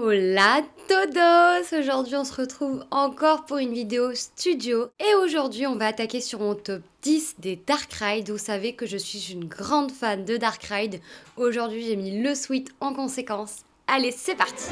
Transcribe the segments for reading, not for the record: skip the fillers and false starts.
Hola todos! Aujourd'hui on se retrouve encore pour une vidéo studio et aujourd'hui on va attaquer sur mon top 10 des Dark Ride. Vous savez que je suis une grande fan de Dark Ride. Aujourd'hui j'ai mis le suite en conséquence. Allez, c'est parti!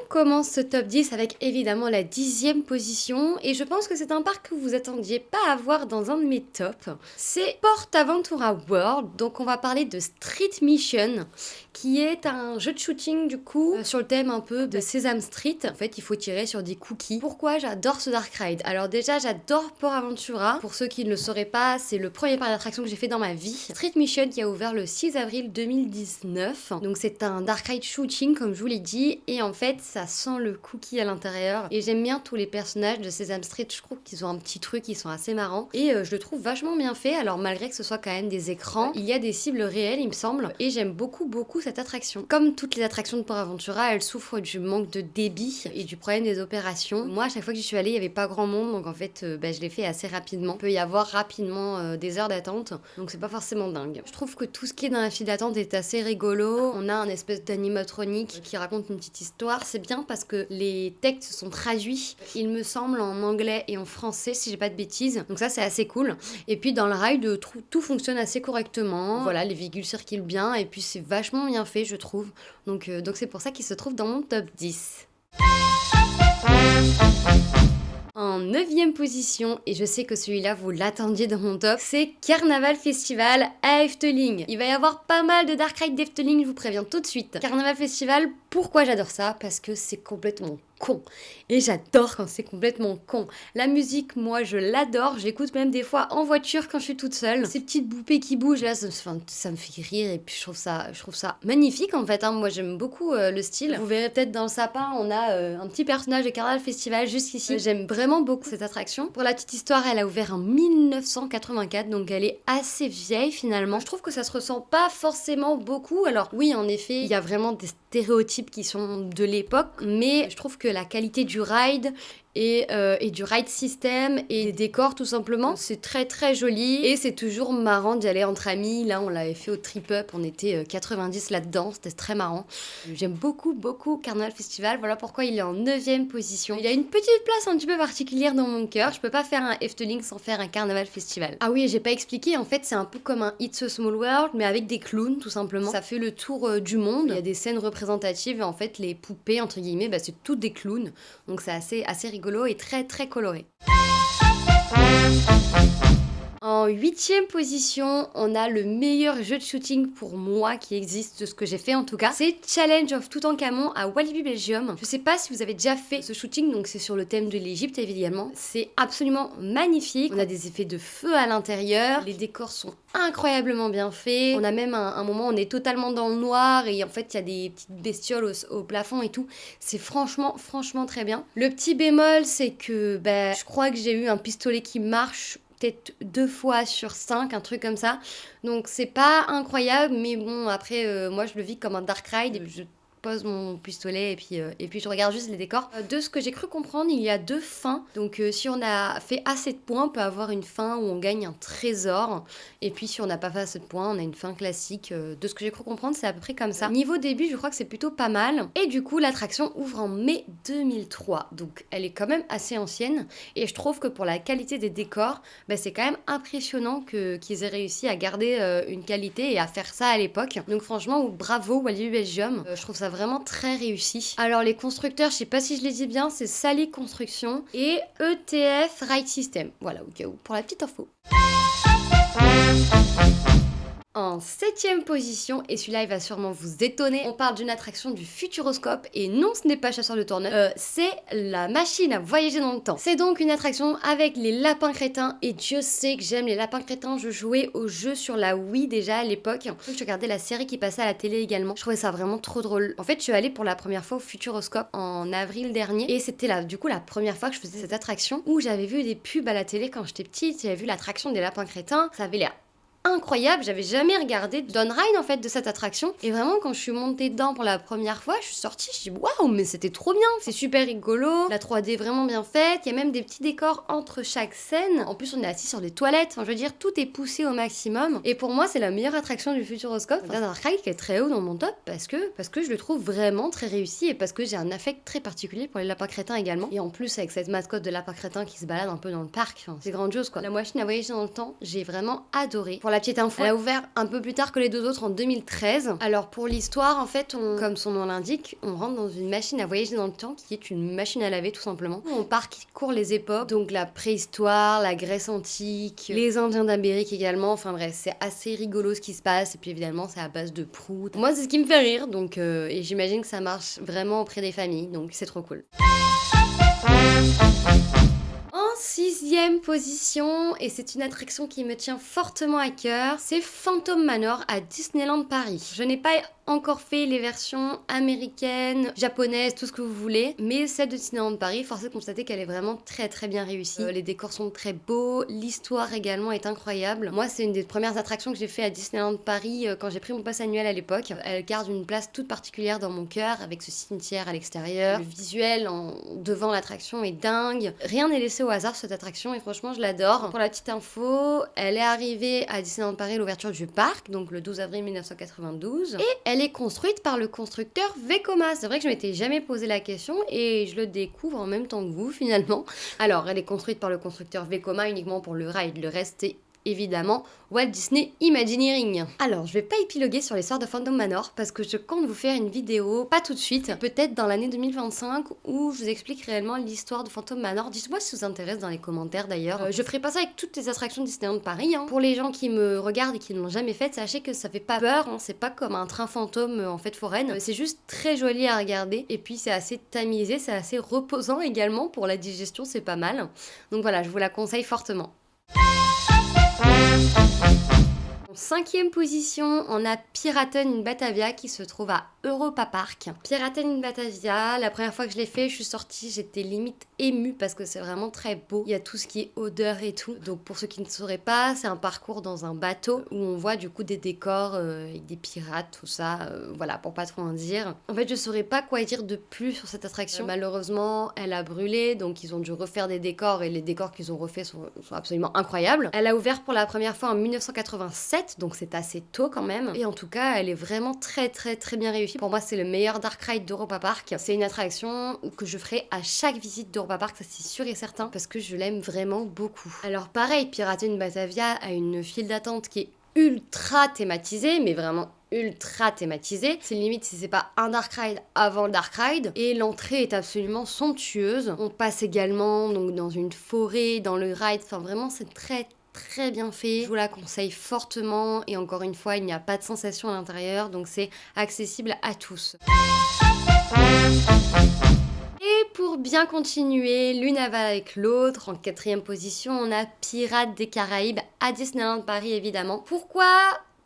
Commence ce top 10 avec évidemment la 10e position et je pense que c'est un parc que vous attendiez pas à voir dans un de mes tops. C'est PortAventura World, donc on va parler de Street Mission qui est un jeu de shooting du coup sur le thème un peu de Sesame Street. En fait il faut tirer sur des cookies. Pourquoi j'adore ce Dark Ride? Alors déjà j'adore PortAventura, pour ceux qui ne le sauraient pas c'est le premier parc d'attraction que j'ai fait dans ma vie. Street Mission qui a ouvert le 6 avril 2019, donc c'est un Dark Ride shooting comme je vous l'ai dit et en fait ça sent le cookie à l'intérieur et j'aime bien tous les personnages de Sesame Street. Je trouve qu'ils ont un petit truc, ils sont assez marrants et je le trouve vachement bien fait. Alors malgré que ce soit quand même des écrans, il y a des cibles réelles il me semble et j'aime beaucoup cette attraction. Comme toutes les attractions de PortAventura, elle souffre du manque de débit et du problème des opérations. Moi à chaque fois que j'y suis allée il y avait pas grand monde, donc en fait je l'ai fait assez rapidement. Il peut y avoir rapidement des heures d'attente, donc c'est pas forcément dingue. Je trouve que tout ce qui est dans la file d'attente est assez rigolo. On a un espèce d'animatronique qui raconte une petite histoire. C'est bien parce que les textes sont traduits, il me semble, en anglais et en français si j'ai pas de bêtises, donc ça c'est assez cool. Et puis dans le ride tout fonctionne assez correctement, voilà, les véhicules circulent bien et puis c'est vachement bien fait je trouve, donc c'est pour ça qu'il se trouve dans mon top 10. En 9e position, et je sais que celui-là vous l'attendiez dans mon top, c'est Carnaval Festival à Efteling. Il va y avoir pas mal de Dark Ride d'Efteling, je vous préviens tout de suite. Carnaval Festival, pourquoi j'adore ça? Parce que c'est complètement con. Et j'adore quand c'est complètement con. La musique, moi, je l'adore. J'écoute même des fois en voiture quand je suis toute seule. Ces petites poupées qui bougent, là, ça me fait rire. Et puis, je trouve ça magnifique, en fait. Hein. Moi, j'aime beaucoup le style. Vous verrez peut-être dans le sapin, on a un petit personnage de Carnaval Festival juste ici. J'aime vraiment beaucoup cette attraction. Pour la petite histoire, elle a ouvert en 1984, donc elle est assez vieille, finalement. Je trouve que ça se ressent pas forcément beaucoup. Alors, oui, en effet, il y a vraiment des stéréotypes qui sont de l'époque, mais je trouve que la qualité du ride et du ride system et des décors tout simplement, c'est très joli et c'est toujours marrant d'y aller entre amis. Là on l'avait fait au Trip Up, on était 90 là-dedans, c'était très marrant. J'aime beaucoup Carnaval Festival, voilà pourquoi il est en 9e position. Il a une petite place un petit peu particulière dans mon cœur, je peux pas faire un Efteling sans faire un Carnaval Festival. Ah oui, j'ai pas expliqué, en fait c'est un peu comme un It's a Small World mais avec des clowns tout simplement. Ça fait le tour du monde, il y a des scènes représentatives et en fait les poupées entre guillemets, c'est toutes des clowns, donc c'est assez rigolo et très coloré. En 8e position, on a le meilleur jeu de shooting pour moi qui existe, de ce que j'ai fait en tout cas. C'est Challenge of Toutankhamon à Walibi Belgium. Je sais pas si vous avez déjà fait ce shooting, donc c'est sur le thème de l'Égypte évidemment. C'est absolument magnifique. On a des effets de feu à l'intérieur. Les décors sont incroyablement bien faits. On a même un moment, on est totalement dans le noir et en fait il y a des petites bestioles au plafond et tout. C'est franchement très bien. Le petit bémol, c'est que je crois que j'ai eu un pistolet qui marche peut-être 2 fois sur 5, un truc comme ça. Donc c'est pas incroyable, mais bon, après, moi je le vis comme un Dark Ride et je pose mon pistolet et puis je regarde juste les décors. De ce que j'ai cru comprendre, il y a 2 fins. Donc si on a fait assez de points, on peut avoir une fin où on gagne un trésor. Et puis si on n'a pas fait assez de points, on a une fin classique. De ce que j'ai cru comprendre, c'est à peu près comme ça. Niveau début, je crois que c'est plutôt pas mal. Et du coup, l'attraction ouvre en mai 2003. Donc elle est quand même assez ancienne. Et je trouve que pour la qualité des décors, c'est quand même impressionnant qu'ils aient réussi à garder une qualité et à faire ça à l'époque. Donc franchement, bravo Walibi Belgium. Je trouve ça vraiment très réussi. Alors les constructeurs, je sais pas si je les dis bien, c'est Sally Construction et ETF Ride System. Voilà, au cas où, pour la petite info. En 7e position, et celui-là il va sûrement vous étonner, on parle d'une attraction du Futuroscope, et non ce n'est pas Chasseur de Tourneufs, c'est la machine à voyager dans le temps. C'est donc une attraction avec les lapins crétins, et Dieu sait que j'aime les lapins crétins, je jouais au jeu sur la Wii déjà à l'époque, je regardais la série qui passait à la télé également, je trouvais ça vraiment trop drôle. En fait je suis allée pour la première fois au Futuroscope en avril dernier, et c'était du coup la première fois que je faisais cette attraction, où j'avais vu des pubs à la télé quand j'étais petite, j'avais vu l'attraction des lapins crétins, ça avait l'air incroyable, j'avais jamais regardé Dawn Ride en fait de cette attraction et vraiment quand je suis montée dedans pour la première fois, je suis sortie, je dis waouh mais c'était trop bien, c'est super rigolo, la 3D vraiment bien faite, il y a même des petits décors entre chaque scène, en plus on est assis sur des toilettes, enfin je veux dire tout est poussé au maximum et pour moi c'est la meilleure attraction du Futuroscope, Dawn Ride qui est très haut dans mon top parce que je le trouve vraiment très réussi et parce que j'ai un affect très particulier pour les lapins crétins également et en plus avec cette mascotte de lapin crétin qui se balade un peu dans le parc, enfin, c'est grandiose quoi. La machine à voyager dans le temps, j'ai vraiment adoré. Pour la petite info, elle a ouvert un peu plus tard que les deux autres en 2013. Alors pour l'histoire, en fait, comme son nom l'indique, on rentre dans une machine à voyager dans le temps qui est une machine à laver tout simplement. On parcourt les époques, donc la préhistoire, la Grèce antique, les Indiens d'Amérique également. Enfin bref, c'est assez rigolo ce qui se passe. Et puis évidemment, c'est à base de proutes. Moi, c'est ce qui me fait rire, donc et j'imagine que ça marche vraiment auprès des familles, donc c'est trop cool. En 6e position, et c'est une attraction qui me tient fortement à cœur, c'est Phantom Manor à Disneyland Paris. Je n'ai pas encore fait les versions américaines, japonaises, tout ce que vous voulez, mais celle de Disneyland Paris, force est de constater qu'elle est vraiment très très bien réussie. Les décors sont très beaux, l'histoire également est incroyable. Moi, c'est une des premières attractions que j'ai fait à Disneyland Paris quand j'ai pris mon pass annuel à l'époque. Elle garde une place toute particulière dans mon cœur avec ce cimetière à l'extérieur. Le visuel devant l'attraction est dingue. Rien n'est laissé au hasard cette attraction et franchement, je l'adore. Pour la petite info, elle est arrivée à Disneyland Paris à l'ouverture du parc, donc le 12 avril 1992, et elle est construite par le constructeur Vekoma. C'est vrai que je m'étais jamais posé la question et je le découvre en même temps que vous finalement. Alors, elle est construite par le constructeur Vekoma uniquement pour le ride, le reste c'est évidemment Walt Disney Imagineering. Alors, je vais pas épiloguer sur l'histoire de Phantom Manor parce que je compte vous faire une vidéo, pas tout de suite, peut-être dans l'année 2025 où je vous explique réellement l'histoire de Phantom Manor. Dites-moi si ça vous intéresse dans les commentaires d'ailleurs. Je ferai pas ça avec toutes les attractions de Disneyland Paris. Pour les gens qui me regardent et qui ne l'ont jamais fait, sachez que ça fait pas peur, c'est pas comme un train fantôme en fête foraine. C'est juste très joli à regarder et puis c'est assez tamisé, c'est assez reposant également pour la digestion, c'est pas mal. Donc voilà, je vous la conseille fortement. En 5e position, on a Piraten in Batavia qui se trouve à Europa Park. Piraten in Batavia, la première fois que je l'ai fait, je suis sortie, j'étais limite émue parce que c'est vraiment très beau. Il y a tout ce qui est odeur et tout. Donc pour ceux qui ne sauraient pas, c'est un parcours dans un bateau où on voit du coup des décors avec des pirates, tout ça. Voilà, pour pas trop en dire. En fait, je saurais pas quoi dire de plus sur cette attraction. Malheureusement, elle a brûlé, donc ils ont dû refaire des décors et les décors qu'ils ont refaits sont absolument incroyables. Elle a ouvert pour la première fois en 1987, donc c'est assez tôt quand même. Et en tout cas, elle est vraiment très très très bien réussie. Pour moi, c'est le meilleur dark ride d'Europa Park. C'est une attraction que je ferai à chaque visite d'Europa Park, ça c'est sûr et certain, parce que je l'aime vraiment beaucoup. Alors pareil, Piraten in Batavia a une file d'attente qui est ultra thématisée, mais vraiment ultra thématisée. C'est limite si c'est pas un dark ride avant le dark ride. Et l'entrée est absolument somptueuse. On passe également donc dans une forêt, dans le ride. Enfin vraiment, c'est très très bien fait, je vous la conseille fortement et encore une fois il n'y a pas de sensation à l'intérieur donc c'est accessible à tous. Et pour bien continuer, l'une va avec l'autre, en 4e position on a Pirates des Caraïbes à Disneyland Paris évidemment. Pourquoi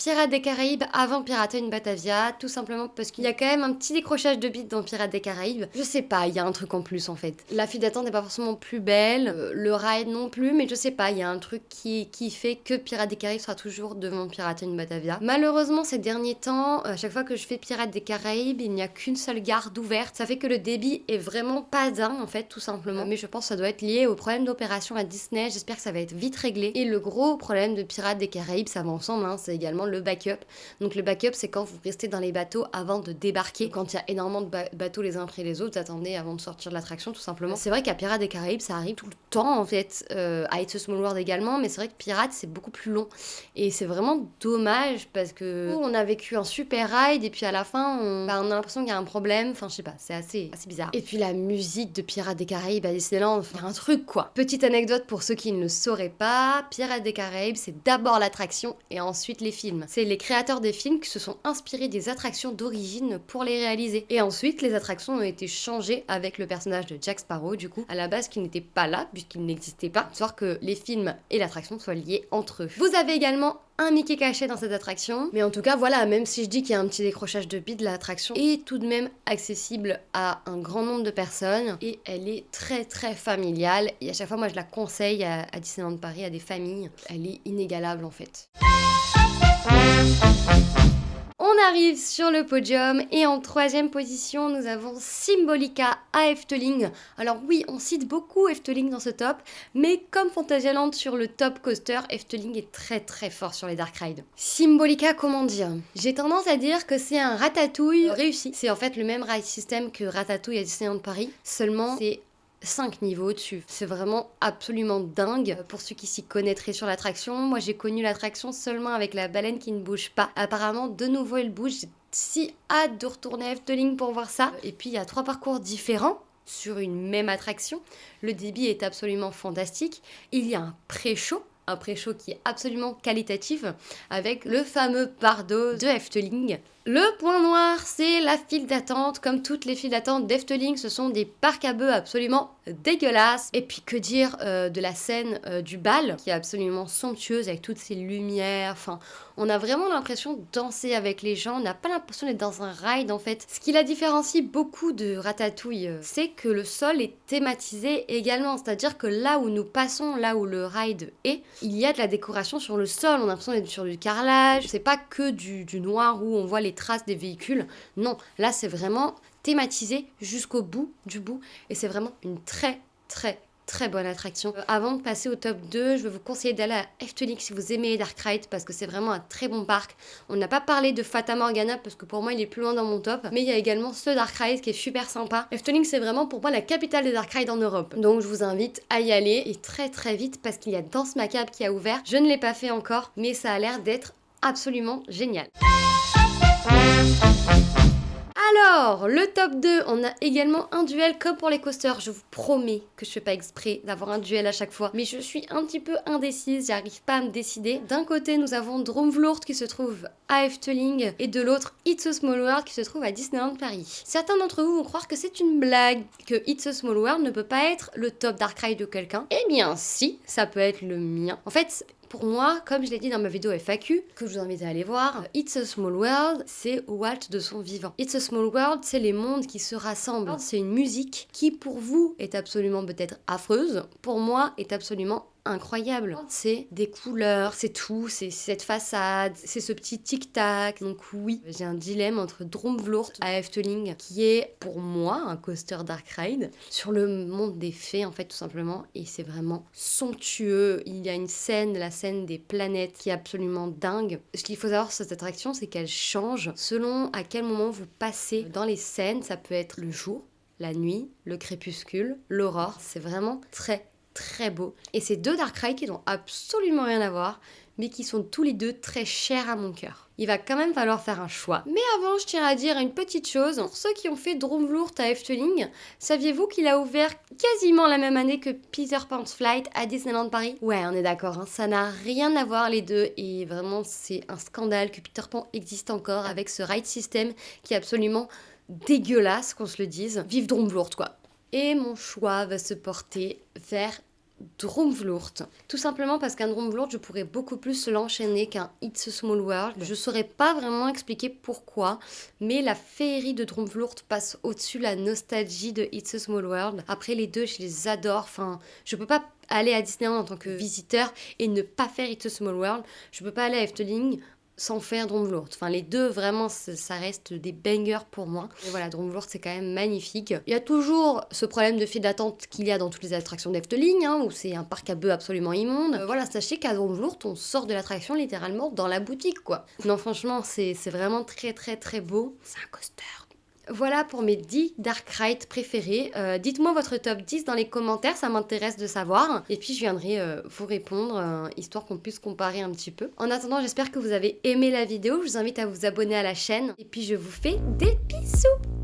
Pirates des Caraïbes avant Piraten in Batavia? Tout simplement parce qu'il y a quand même un petit décrochage de beat dans Pirates des Caraïbes. Je sais pas, il y a un truc en plus en fait. La file d'attente n'est pas forcément plus belle, le ride non plus, mais je sais pas, il y a un truc qui fait que Pirates des Caraïbes sera toujours devant Piraten in Batavia. Malheureusement, ces derniers temps, à chaque fois que je fais Pirates des Caraïbes, il n'y a qu'une seule gare ouverte. Ça fait que le débit est vraiment pas dingue en fait, tout simplement. Mais je pense que ça doit être lié au problème d'opération à Disney. J'espère que ça va être vite réglé. Et le gros problème de Pirates des Caraïbes, ça va ensemble, c'est également le backup. Donc le backup, c'est quand vous restez dans les bateaux avant de débarquer. Quand il y a énormément de bateaux les uns après les autres, vous attendez avant de sortir de l'attraction tout simplement. C'est vrai qu'à Pirates des Caraïbes, ça arrive tout le temps en fait. À It's a Small World également, mais c'est vrai que Pirates, c'est beaucoup plus long. Et c'est vraiment dommage parce que on a vécu un super ride et puis à la fin, on a l'impression qu'il y a un problème. Enfin, je sais pas, c'est assez bizarre. Et puis la musique de Pirates des Caraïbes à Disneyland, il y a un truc quoi. Petite anecdote pour ceux qui ne le sauraient pas, Pirates des Caraïbes, c'est d'abord l'attraction et ensuite les films. C'est les créateurs des films qui se sont inspirés des attractions d'origine pour les réaliser. Et ensuite, les attractions ont été changées avec le personnage de Jack Sparrow, du coup, à la base qui n'était pas là, puisqu'il n'existait pas, histoire que les films et l'attraction soient liés entre eux. Vous avez également un Mickey caché dans cette attraction, mais en tout cas voilà, même si je dis qu'il y a un petit décrochage de bide, l'attraction est tout de même accessible à un grand nombre de personnes et elle est très très familiale et à chaque fois moi je la conseille à Disneyland Paris, à des familles, elle est inégalable en fait. On arrive sur le podium et en 3e position, nous avons Symbolica à Efteling. Alors oui, on cite beaucoup Efteling dans ce top, mais comme Phantasialand sur le top coaster, Efteling est très très fort sur les dark rides. Symbolica, comment dire? J'ai tendance à dire que c'est un Ratatouille réussi. C'est en fait le même ride system que Ratatouille à Disneyland Paris, seulement c'est 5 niveaux au-dessus. C'est vraiment absolument dingue. Pour ceux qui s'y connaîtraient sur l'attraction, moi j'ai connu l'attraction seulement avec la baleine qui ne bouge pas. Apparemment, de nouveau, elle bouge. J'ai si hâte de retourner à Efteling pour voir ça. Et puis, il y a 3 parcours différents sur une même attraction. Le débit est absolument fantastique. Il y a un pré-show. Un pré-show qui est absolument qualitatif avec le fameux Bardo de Efteling. Le point noir, c'est la file d'attente. Comme toutes les files d'attente d'Efteling, ce sont des parcs à bœufs absolument dégueulasses. Et puis que dire de la scène du bal, qui est absolument somptueuse avec toutes ces lumières. Enfin, on a vraiment l'impression de danser avec les gens. On n'a pas l'impression d'être dans un ride en fait. Ce qui la différencie beaucoup de Ratatouille, c'est que le sol est thématisé également. C'est-à-dire que là où nous passons, là où le ride est, il y a de la décoration sur le sol. On a l'impression d'être sur du carrelage. C'est pas que du noir où on voit les traces des véhicules. Non, là c'est vraiment thématisé jusqu'au bout du bout. Et c'est vraiment une très bonne attraction. Avant de passer au top 2, je vais vous conseiller d'aller à Efteling si vous aimez les dark rides parce que c'est vraiment un très bon parc. On n'a pas parlé de Fata Morgana parce que pour moi il est plus loin dans mon top, mais il y a également ce dark ride qui est super sympa. Efteling c'est vraiment pour moi la capitale des dark rides en Europe. Donc je vous invite à y aller et très vite parce qu'il y a Danse Macabre qui a ouvert. Je ne l'ai pas fait encore, mais ça a l'air d'être absolument génial. Alors, le top 2, on a également un duel comme pour les coasters. Je vous promets que je fais pas exprès d'avoir un duel à chaque fois. Mais je suis un petit peu indécise, j'arrive pas à me décider. D'un côté, nous avons Dromvloed qui se trouve à Efteling et de l'autre, It's a Small World qui se trouve à Disneyland Paris. Certains d'entre vous vont croire que c'est une blague, que It's a Small World ne peut pas être le top dark ride de quelqu'un. Eh bien si, ça peut être le mien. En fait, pour moi, comme je l'ai dit dans ma vidéo FAQ, que je vous invite à aller voir, It's a Small World, c'est Walt de son vivant. It's a Small World, c'est les mondes qui se rassemblent. C'est une musique qui, pour vous, est absolument peut-être affreuse, pour moi, est absolument incroyable. C'est des couleurs, c'est tout, c'est cette façade, c'est ce petit tic-tac. Donc oui, j'ai un dilemme entre Dromvloed à Efteling, qui est pour moi un coaster dark ride, sur le monde des fées en fait tout simplement, et c'est vraiment somptueux. Il y a une scène, la scène des planètes, qui est absolument dingue. Ce qu'il faut savoir sur cette attraction, c'est qu'elle change selon à quel moment vous passez dans les scènes. Ça peut être le jour, la nuit, le crépuscule, l'aurore. C'est vraiment très beau. Et c'est 2 dark rides qui n'ont absolument rien à voir, mais qui sont tous les 2 très chers à mon cœur. Il va quand même falloir faire un choix. Mais avant, je tiens à dire une petite chose. Pour ceux qui ont fait Dromvloed à Efteling, saviez-vous qu'il a ouvert quasiment la même année que Peter Pan's Flight à Disneyland Paris? Ouais, on est d'accord, hein, ça n'a rien à voir les deux. Et vraiment, c'est un scandale que Peter Pan existe encore avec ce ride system qui est absolument dégueulasse, qu'on se le dise. Vive Dromvloed, quoi. Et mon choix va se porter vers Dromvloed. Tout simplement parce qu'un Dromvloed, je pourrais beaucoup plus l'enchaîner qu'un It's a Small World. Je saurais pas vraiment expliquer pourquoi, mais la féerie de Dromvloed passe au-dessus la nostalgie de It's a Small World. Après, les deux, je les adore. Enfin, je peux pas aller à Disneyland en tant que visiteur et ne pas faire It's a Small World. Je peux pas aller à Efteling sans faire Dromvloed. Enfin, les deux, vraiment, ça reste des bangers pour moi. Et voilà, Dromvloed, c'est quand même magnifique. Il y a toujours ce problème de file d'attente qu'il y a dans toutes les attractions d'Efteling, hein, où c'est un parc à bœufs absolument immonde. Voilà, sachez qu'à Dromvloed, on sort de l'attraction littéralement dans la boutique, quoi. Non, franchement, c'est vraiment très beau. C'est un coaster. Voilà pour mes 10 dark rides préférés. Dites-moi votre top 10 dans les commentaires, ça m'intéresse de savoir. Et puis je viendrai vous répondre, histoire qu'on puisse comparer un petit peu. En attendant, j'espère que vous avez aimé la vidéo. Je vous invite à vous abonner à la chaîne. Et puis je vous fais des bisous.